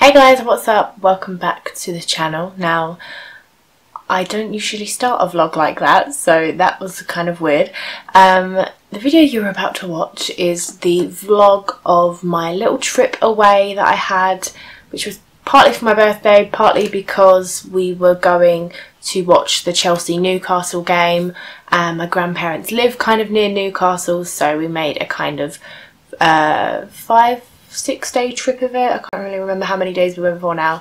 Hey guys, what's up? Welcome back to the channel. Now, I don't usually start a vlog like that, so that was kind of weird. The video you're about to watch is the vlog of my little trip away that I had, which was partly for my birthday, partly because we were going to watch the Chelsea-Newcastle game. My grandparents live kind of near Newcastle, so we made a kind of 5-6 day trip of it. I can't really remember how many days we went for now.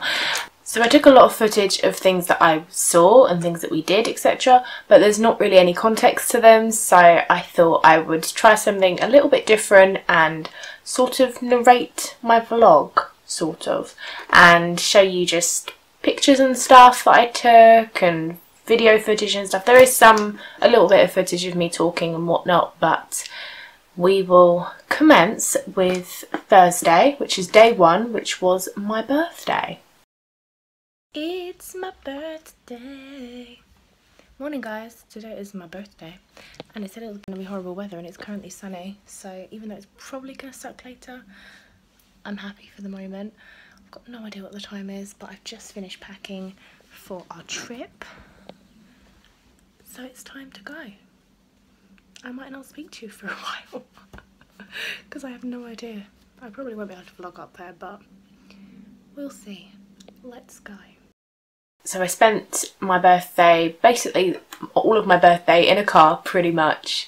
So I took a lot of footage of things that I saw and things that we did, etc. But there's not really any context to them, so I thought I would try something a little bit different and sort of narrate my vlog, sort of, and show you just pictures and stuff that I took and video footage and stuff. There is a little bit of footage of me talking and whatnot, but we will commence with Thursday, which is day one, which was my birthday. It's my birthday. Morning guys, today is my birthday and it said it was going to be horrible weather and it's currently sunny, so even though it's probably going to suck later, I'm happy for the moment. I've got no idea what the time is, but I've just finished packing for our trip, so it's time to go. I might not speak to you for a while because I have no idea. I probably won't be able to vlog up there, but we'll see. Let's go. So I spent my birthday, basically all of my birthday, in a car pretty much.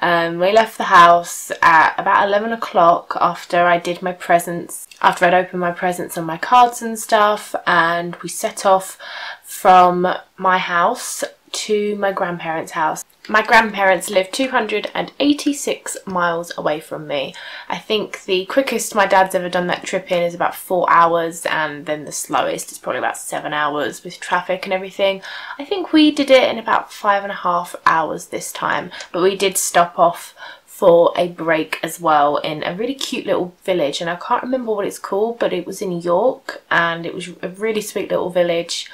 We left the house at about 11 o'clock after I did my presents, after I'd opened my presents and my cards and stuff, and we set off from my house to my grandparents' house. My grandparents live 286 miles away from me. I think the quickest my dad's ever done that trip in is about 4 hours, and then the slowest is probably about 7 hours with traffic and everything. I think we did it in about 5.5 hours this time, but we did stop off for a break as well in a really cute little village, and I can't remember what it's called, but it was in York and it was a really sweet little village.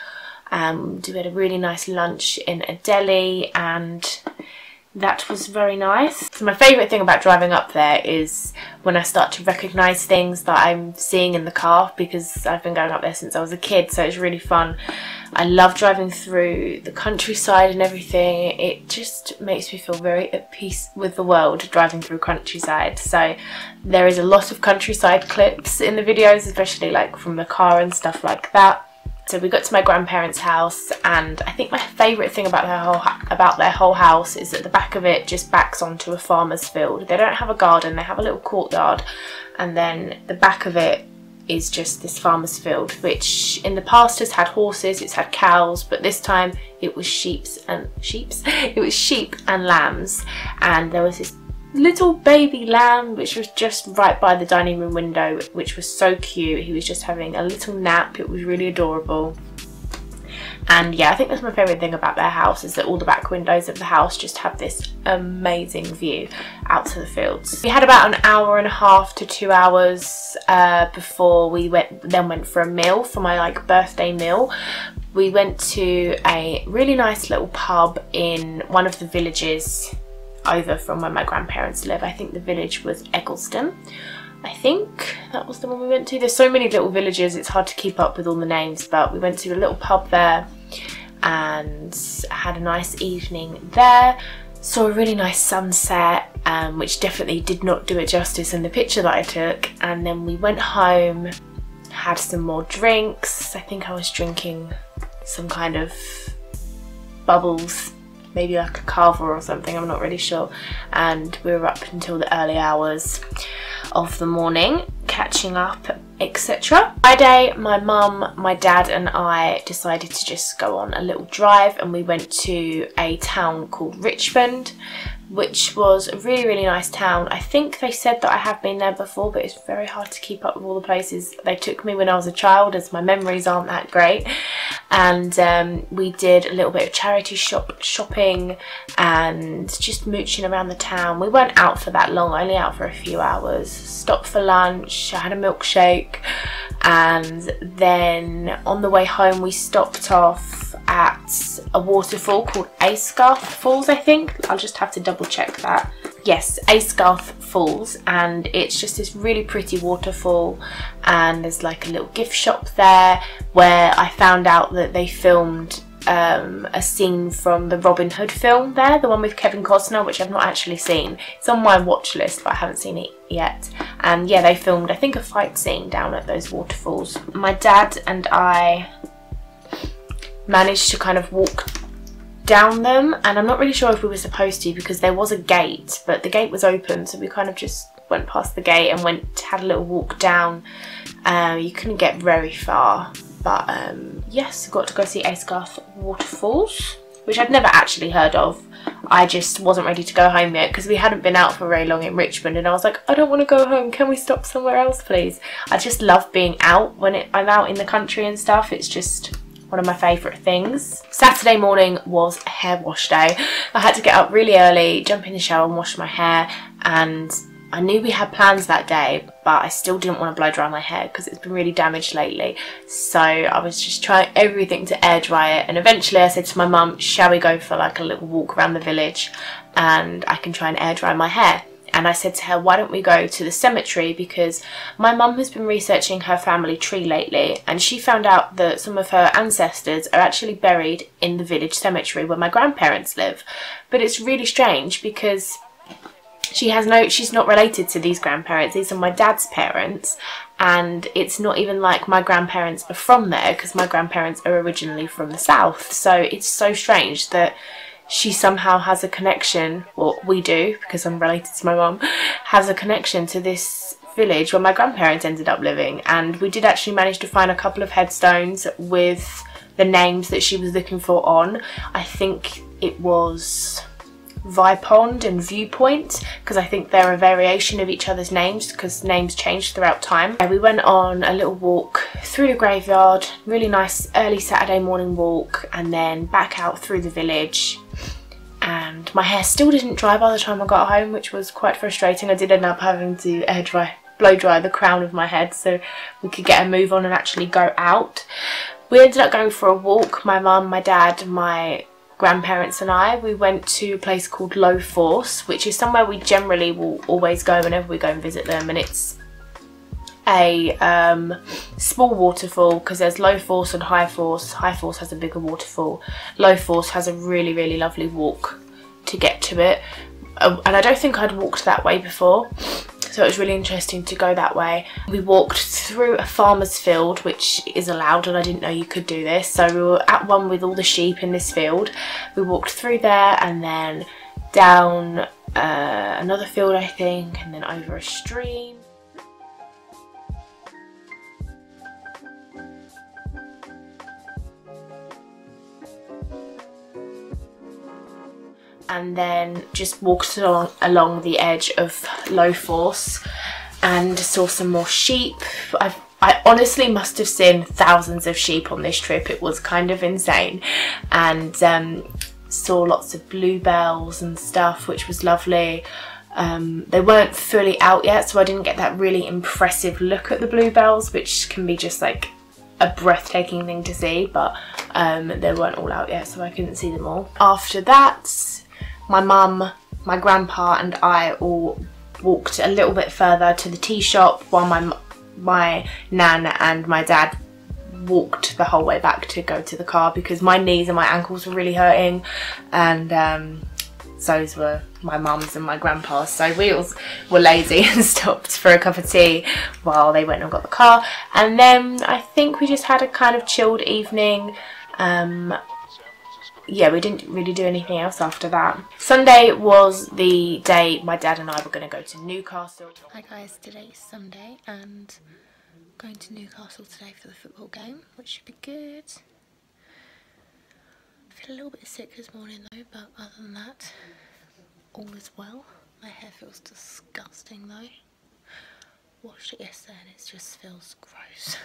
We had a really nice lunch in a deli and that was very nice. So my favourite thing about driving up there is when I start to recognise things that I'm seeing in the car, because I've been going up there since I was a kid, so it's really fun. I love driving through the countryside and everything. It just makes me feel very at peace with the world, driving through countryside. So there is a lot of countryside clips in the videos, especially like from the car and stuff like that. So we got to my grandparents' house, and I think my favourite thing about their whole house is that the back of it just backs onto a farmer's field. They don't have a garden, they have a little courtyard, and then the back of it is just this farmer's field, which in the past has had horses, it's had cows, but this time it was sheep and lambs, and there was this little baby lamb which was just right by the dining room window, which was so cute. He was just having a little nap. It was really adorable. And yeah, I think that's my favourite thing about their house, is that all the back windows of the house just have this amazing view out to the fields. We had about 1.5 hours to 2 hours before we went for a meal, for my birthday meal. We went to a really nice little pub in one of the villages over from where my grandparents live. I think the village was Eggleston. I think that was the one we went to. There's so many little villages, it's hard to keep up with all the names, but we went to a little pub there and had a nice evening there. Saw a really nice sunset, which definitely did not do it justice in the picture that I took. And then we went home, had some more drinks. I think I was drinking some kind of bubbles, maybe like a carver or something, I'm not really sure, and we were up until the early hours of the morning catching up, etc. Friday, my mum, my dad and I decided to just go on a little drive, and we went to a town called Richmond, which was a really nice town. I think they said that I have been there before, but it's very hard to keep up with all the places they took me when I was a child, as my memories aren't that great. And we did a little bit of charity shopping and just mooching around the town. We weren't out for that long, only out for a few hours. Stopped for lunch, I had a milkshake, and then on the way home we stopped off at a waterfall called Segal Falls, I think. I'll just have to double check that. Yes, Segal Falls, and it's just this really pretty waterfall, and there's like a little gift shop there where I found out that they filmed a scene from the Robin Hood film there, the one with Kevin Costner, which I've not actually seen. It's on my watch list, but I haven't seen it yet. And yeah, they filmed, I think, a fight scene down at those waterfalls. My dad and I managed to kind of walk down them, and I'm not really sure if we were supposed to because there was a gate, but the gate was open, so we kind of just went past the gate and had a little walk down. You couldn't get very far, but yes, got to go see Segal Waterfalls, which I'd never actually heard of. I just wasn't ready to go home yet because we hadn't been out for very long in Richmond, and I was like, I don't want to go home, can we stop somewhere else please? I just love being out when I'm out in the country and stuff. It's just one of my favourite things. Saturday morning was hair wash day. I had to get up really early, jump in the shower and wash my hair, and I knew we had plans that day, but I still didn't want to blow dry my hair because it's been really damaged lately. So I was just trying everything to air dry it, and eventually I said to my mum, shall we go for like a little walk around the village and I can try and air dry my hair. And I said to her, why don't we go to the cemetery, because my mum has been researching her family tree lately, and she found out that some of her ancestors are actually buried in the village cemetery where my grandparents live. But it's really strange because she's not related to these grandparents. These are my dad's parents, and it's not even like my grandparents are from there because my grandparents are originally from the south. So it's so strange that she somehow has a connection, well, we do because I'm related to my mum, has a connection to this village where my grandparents ended up living. And we did actually manage to find a couple of headstones with the names that she was looking for on. I think it was Vipond and Viewpoint, because I think they're a variation of each other's names because names change throughout time. We went on a little walk through the graveyard, really nice early Saturday morning walk, and then back out through the village. And my hair still didn't dry by the time I got home, which was quite frustrating. I did end up having to blow dry the crown of my head so we could get a move on and actually go out. We ended up going for a walk, my mum, my dad, my grandparents and I. We went to a place called Low Force, which is somewhere we generally will always go whenever we go and visit them, and it's a small waterfall because there's Low Force and High Force. High Force has a bigger waterfall. Low Force has a really, really lovely walk to get to it, and I don't think I'd walked that way before, so it was really interesting to go that way. We walked through a farmer's field, which is allowed, and I didn't know you could do this. So we were at one with all the sheep in this field. We walked through there and then down another field, I think, and then over a stream. And then just walked along the edge of Low Force and saw some more sheep. I honestly must have seen thousands of sheep on this trip. It was kind of insane. And saw lots of bluebells and stuff, which was lovely. They weren't fully out yet, so I didn't get that really impressive look at the bluebells, which can be just like a breathtaking thing to see, but they weren't all out yet, so I couldn't see them all. After that, my mum, my grandpa and I all walked a little bit further to the tea shop, while my nan and my dad walked the whole way back to go to the car because my knees and my ankles were really hurting, and so were my mum's and my grandpa's, so we all were lazy and stopped for a cup of tea while they went and got the car. And then I think we just had a kind of chilled evening. Yeah, we didn't really do anything else after that. Sunday was the day my dad and I were going to go to Newcastle. Hi guys, today is Sunday and I'm going to Newcastle today for the football game, which should be good. I feel a little bit sick this morning though, but other than that, all is well. My hair feels disgusting though. Washed it yesterday and it just feels gross.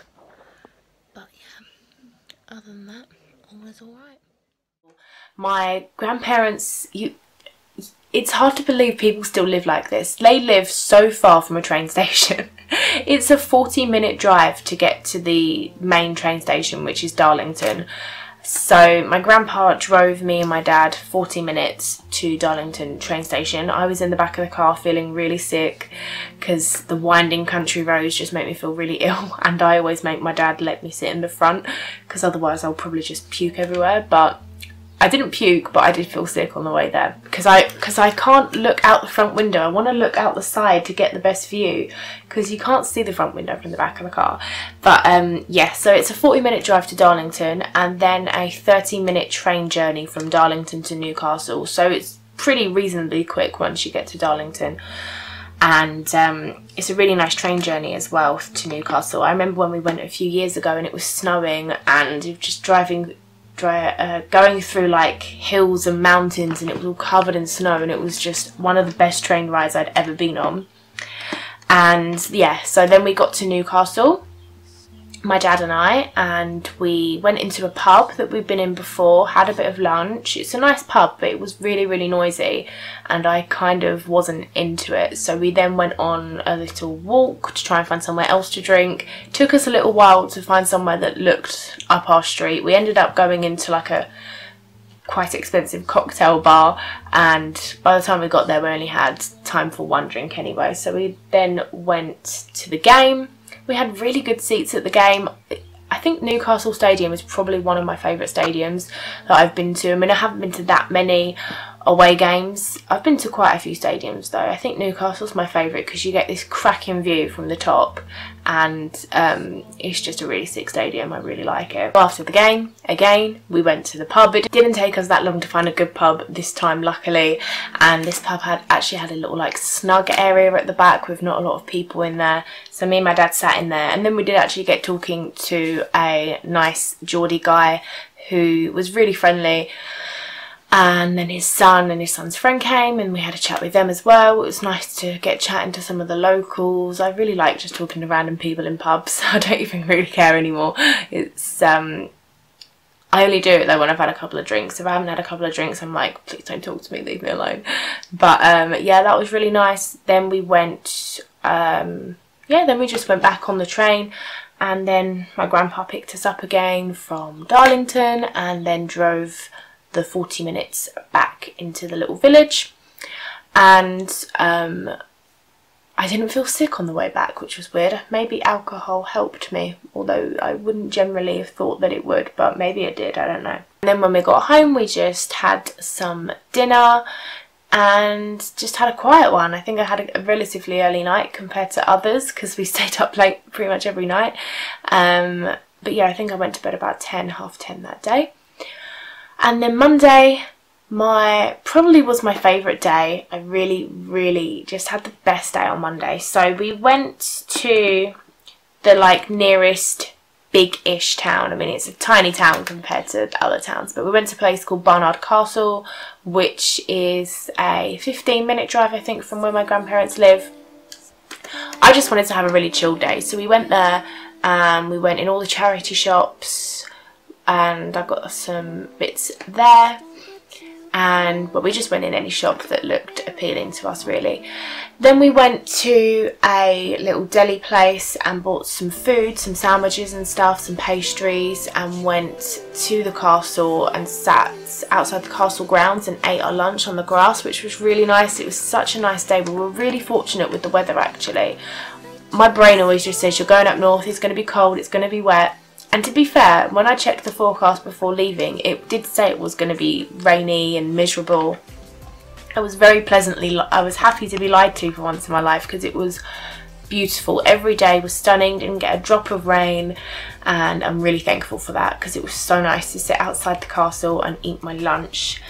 But yeah, other than that, all is alright. My grandparents, it's hard to believe people still live like this. They live so far from a train station. It's a 40-minute drive to get to the main train station, which is Darlington. So my grandpa drove me and my dad 40 minutes to Darlington train station. I was in the back of the car feeling really sick because the winding country roads just make me feel really ill, and I always make my dad let me sit in the front because otherwise I'll probably just puke everywhere. But I didn't puke, but I did feel sick on the way there because I can't look out the front window. I want to look out the side to get the best view because you can't see the front window from the back of the car. But yeah, so it's a 40-minute drive to Darlington and then a 30-minute train journey from Darlington to Newcastle. So it's pretty reasonably quick once you get to Darlington. And it's a really nice train journey as well to Newcastle. I remember when we went a few years ago and it was snowing and just going through like hills and mountains, and it was all covered in snow, and it was just one of the best train rides I'd ever been on. And yeah, so then we got to Newcastle, my dad and I, and we went into a pub that we'd been in before, had a bit of lunch. It's a nice pub, but it was really noisy and I kind of wasn't into it. So we then went on a little walk to try and find somewhere else to drink. It took us a little while to find somewhere that looked up our street. We ended up going into like a quite expensive cocktail bar, and by the time we got there we only had time for one drink anyway. So we then went to the game. We had really good seats at the game. I think Newcastle Stadium is probably one of my favourite stadiums that I've been to. I mean, I haven't been to that many away games. I've been to quite a few stadiums though. I think Newcastle's my favourite because you get this cracking view from the top, and it's just a really sick stadium. I really like it. After the game, again, we went to the pub. It didn't take us that long to find a good pub this time, luckily, and this pub actually had a little like snug area at the back with not a lot of people in there. So me and my dad sat in there, and then we did actually get talking to a nice Geordie guy who was really friendly. And then his son and his son's friend came and we had a chat with them as well. It was nice to get chatting to some of the locals. I really like just talking to random people in pubs. I don't even really care anymore. It's I only do it though when I've had a couple of drinks. If I haven't had a couple of drinks, I'm like, please don't talk to me, leave me alone. But yeah, that was really nice. Then we went then we just went back on the train, and then my grandpa picked us up again from Darlington and then drove the 40 minutes back into the little village. And I didn't feel sick on the way back, which was weird. Maybe alcohol helped me, although I wouldn't generally have thought that it would, but maybe it did, I don't know. And then when we got home we just had some dinner and just had a quiet one. I think I had a relatively early night compared to others because we stayed up late pretty much every night. But yeah, I think I went to bed about 10, half 10 that day. And then Monday, probably was my favourite day. I really just had the best day on Monday. So we went to the like nearest big-ish town. I mean, it's a tiny town compared to other towns, but we went to a place called Barnard Castle, which is a 15-minute drive, I think, from where my grandparents live. I just wanted to have a really chill day, so we went there and we went in all the charity shops and I got some bits there, but we just went in any shop that looked appealing to us, really. Then we went to a little deli place and bought some food, some sandwiches and stuff, some pastries, and went to the castle and sat outside the castle grounds and ate our lunch on the grass, which was really nice. It was such a nice day. We were really fortunate with the weather, actually. My brain always just says, you're going up north, it's going to be cold, it's going to be wet. And to be fair, when I checked the forecast before leaving, it did say it was going to be rainy and miserable. I was happy to be lied to for once in my life, because it was beautiful. Every day was stunning, didn't get a drop of rain, and I'm really thankful for that, because it was so nice to sit outside the castle and eat my lunch.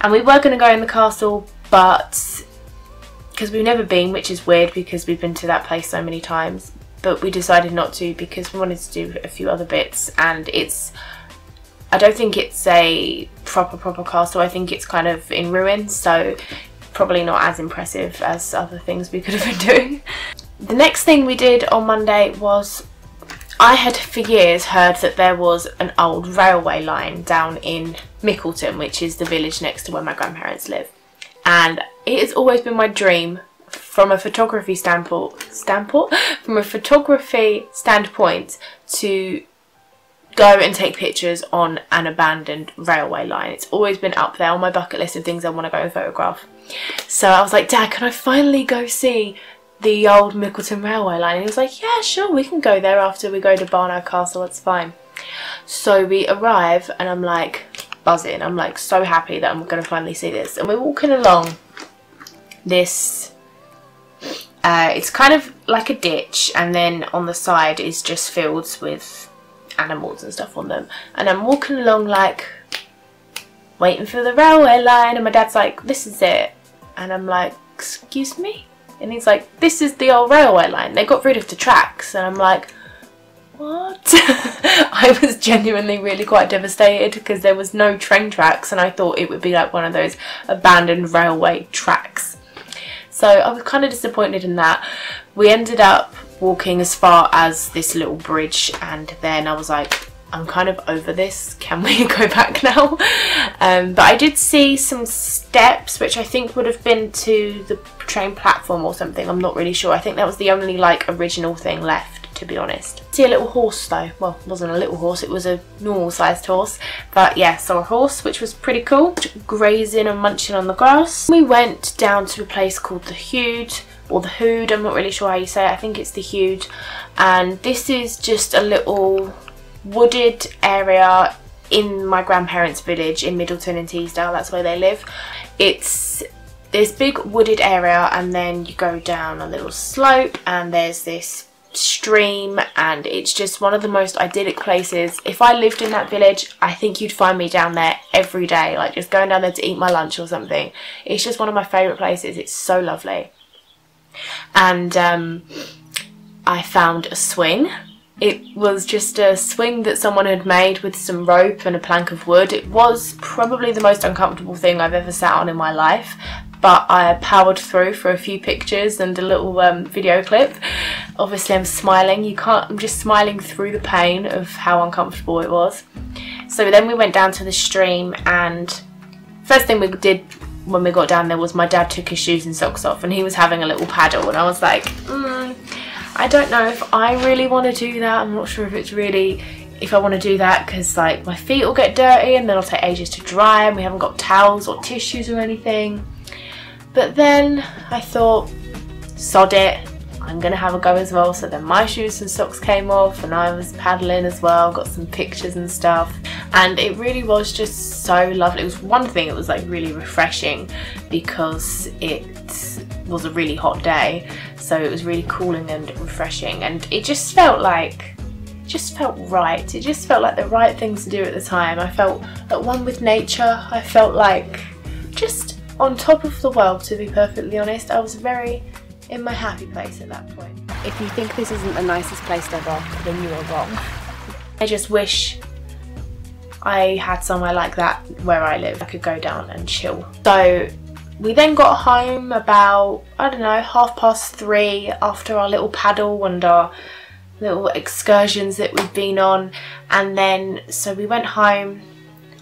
And we were going to go in the castle, but because we've never been, which is weird because we've been to that place so many times, but we decided not to because we wanted to do a few other bits. And I don't think it's a proper castle. I think it's kind of in ruins, so probably not as impressive as other things we could have been doing. The next thing we did on Monday was, I had for years heard that there was an old railway line down in Mickleton, which is the village next to where my grandparents live, and it has always been my dream from a photography standpoint to go and take pictures on an abandoned railway line. It's always been up there on my bucket list of things I want to go and photograph. So I was like, Dad, can I finally go see the old Mickleton railway line? And he was like, yeah, sure, we can go there after we go to Barnard Castle, it's fine. So we arrive and I'm like buzzing. I'm like so happy that I'm going to finally see this. And we're walking along this, it's kind of like a ditch, and then on the side is just fields with animals and stuff on them. And I'm walking along like waiting for the railway line, and my dad's like, this is it. And I'm like, excuse me? And he's like, this is the old railway line. They got rid of the tracks. And I'm like, what? I was genuinely really quite devastated because there was no train tracks, and I thought it would be like one of those abandoned railway tracks. So I was kind of disappointed in that. We ended up walking as far as this little bridge, and then I was like, I'm kind of over this, can we go back now? But I did see some steps which I think would have been to the train platform or something, I'm not really sure. I think that was the only like original thing left, to be honest. See a little horse though. Well, it wasn't a little horse, it was a normal sized horse, but yeah, saw a horse which was pretty cool, grazing and munching on the grass. We went down to a place called the Hood, or the Hood, I'm not really sure how you say it, I think it's the Hood, and this is just a little wooded area in my grandparents' village in Middleton and Teesdale, that's where they live. It's this big wooded area, and then you go down a little slope and there's this stream, and it's just one of the most idyllic places. If I lived in that village, I think you'd find me down there every day, like just going down there to eat my lunch or something. It's just one of my favourite places, it's so lovely. And I found a swing. It was just a swing that someone had made with some rope and a plank of wood. It was probably the most uncomfortable thing I've ever sat on in my life, but I powered through for a few pictures and a little video clip. Obviously I'm smiling, I'm just smiling through the pain of how uncomfortable it was. So then we went down to the stream, and first thing we did when we got down there was my dad took his shoes and socks off and he was having a little paddle, and I was like, I don't know if I really want to do that. I'm not sure if I want to do that, because like my feet will get dirty and then it'll take ages to dry, and we haven't got towels or tissues or anything. But then I thought, sod it, I'm gonna have a go as well. So then my shoes and socks came off and I was paddling as well, got some pictures and stuff, and it really was just so lovely. It was one thing, it was like really refreshing because it was a really hot day, so it was really cooling and refreshing, and it just felt like, right. It just felt like the right thing to do at the time. I felt at one with nature. I felt like just on top of the world, to be perfectly honest. I was very in my happy place at that point. If you think this isn't the nicest place ever, then you are wrong. I just wish I had somewhere like that where I live. I could go down and chill. So we then got home about, I don't know, 3:30 after our little paddle and our little excursions that we've been on. And then, so we went home,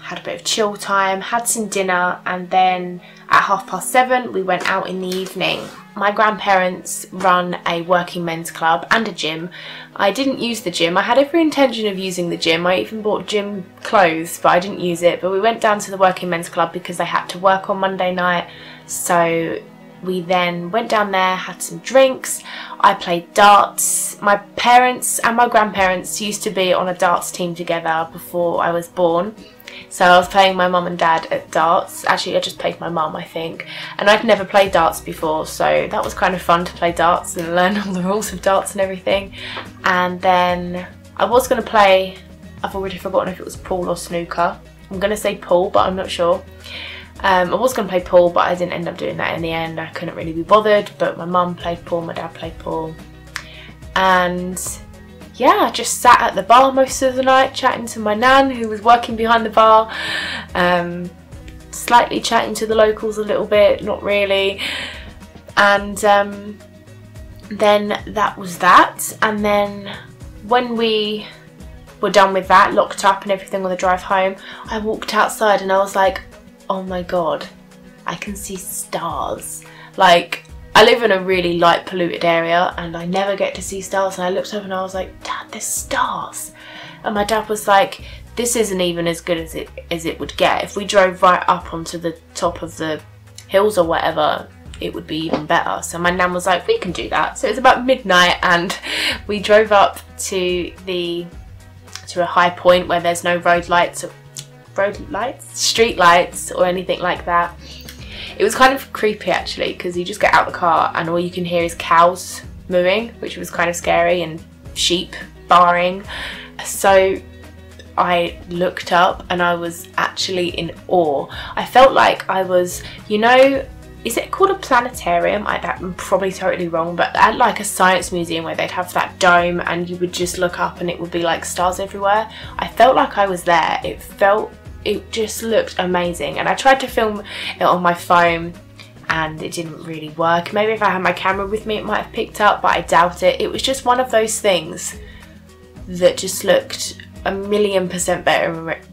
had a bit of chill time, had some dinner, and then at 7:30 we went out in the evening. My grandparents run a working men's club and a gym. I didn't use the gym. I had every intention of using the gym. I even bought gym clothes, but I didn't use it. But we went down to the working men's club because they had to work on Monday night. So we then went down there, had some drinks. I played darts. My parents and my grandparents used to be on a darts team together before I was born. So I was playing my mum and dad at darts. Actually, I just played my mum, I think. And I'd never played darts before, so that was kind of fun to play darts and learn all the rules of darts and everything. And then I was going to play, I've already forgotten if it was pool or snooker. I'm going to say pool, but I'm not sure. I was going to play pool, but I didn't end up doing that in the end. I couldn't really be bothered, but my mum played pool, my dad played pool. And yeah, I just sat at the bar most of the night chatting to my nan who was working behind the bar, slightly chatting to the locals a little bit, not really, and then that was that. And then when we were done with that, locked up and everything on the drive home, I walked outside and I was like, oh my god, I can see stars. Like, I live in a really light polluted area and I never get to see stars, and I looked up and I was like, Dad, there's stars. And my dad was like, this isn't even as good as it would get. If we drove right up onto the top of the hills or whatever, it would be even better. So my nan was like, we can do that. So it was about midnight and we drove up to a high point where there's no street lights or anything like that. It was kind of creepy actually, because you just get out the car and all you can hear is cows mooing, which was kind of scary, and sheep baaing. So I looked up and I was actually in awe. I felt like I was, you know, is it called a planetarium? I'm probably totally wrong, but at like a science museum where they'd have that dome and you would just look up and it would be like stars everywhere. I felt like I was there. It just looked amazing, and I tried to film it on my phone and it didn't really work. Maybe if I had my camera with me it might have picked up, but I doubt it. It was just one of those things that just looked 1,000,000%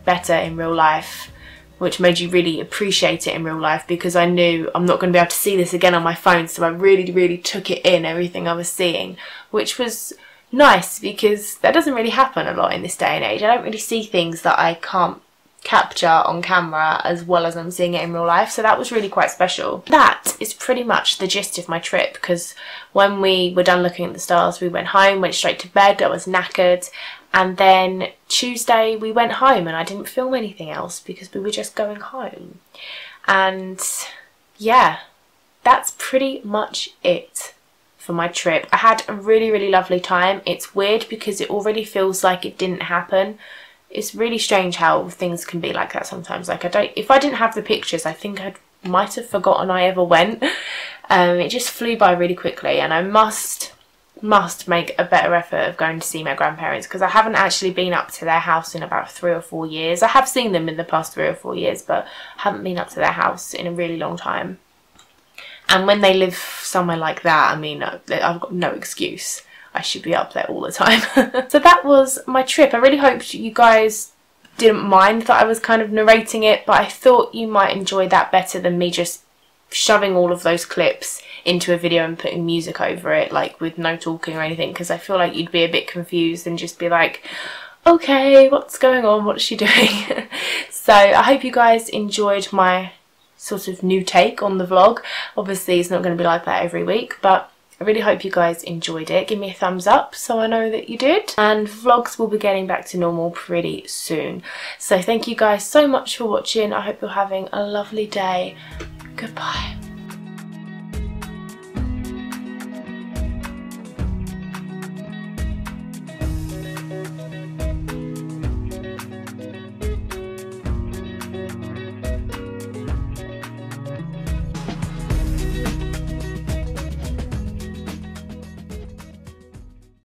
better in real life, which made you really appreciate it in real life, because I knew I'm not going to be able to see this again on my phone. So I really took it in, everything I was seeing, which was nice because that doesn't really happen a lot in this day and age. I don't really see things that I can't capture on camera as well as I'm seeing it in real life, so that was really quite special. That is pretty much the gist of my trip, because when we were done looking at the stars we went home, went straight to bed. I was knackered, and then Tuesday we went home and I didn't film anything else because we were just going home. And yeah, that's pretty much it for my trip. I had a really lovely time. It's weird because it already feels like it didn't happen. It's really strange how things can be like that sometimes. Like if I didn't have the pictures, I think I might have forgotten I ever went. It just flew by really quickly, and I must make a better effort of going to see my grandparents, because I haven't actually been up to their house in about 3 or 4 years. I have seen them in the past 3 or 4 years, but I haven't been up to their house in a really long time. And when they live somewhere like that, I mean, I've got no excuse. I should be up there all the time. So that was my trip. I really hope you guys didn't mind that I was kind of narrating it, but I thought you might enjoy that better than me just shoving all of those clips into a video and putting music over it, like with no talking or anything, because I feel like you'd be a bit confused and just be like, okay, what's going on? What's she doing? So I hope you guys enjoyed my sort of new take on the vlog. Obviously it's not going to be like that every week, but I really hope you guys enjoyed it. Give me a thumbs up so I know that you did. And vlogs will be getting back to normal pretty soon. So thank you guys so much for watching. I hope you're having a lovely day. Goodbye.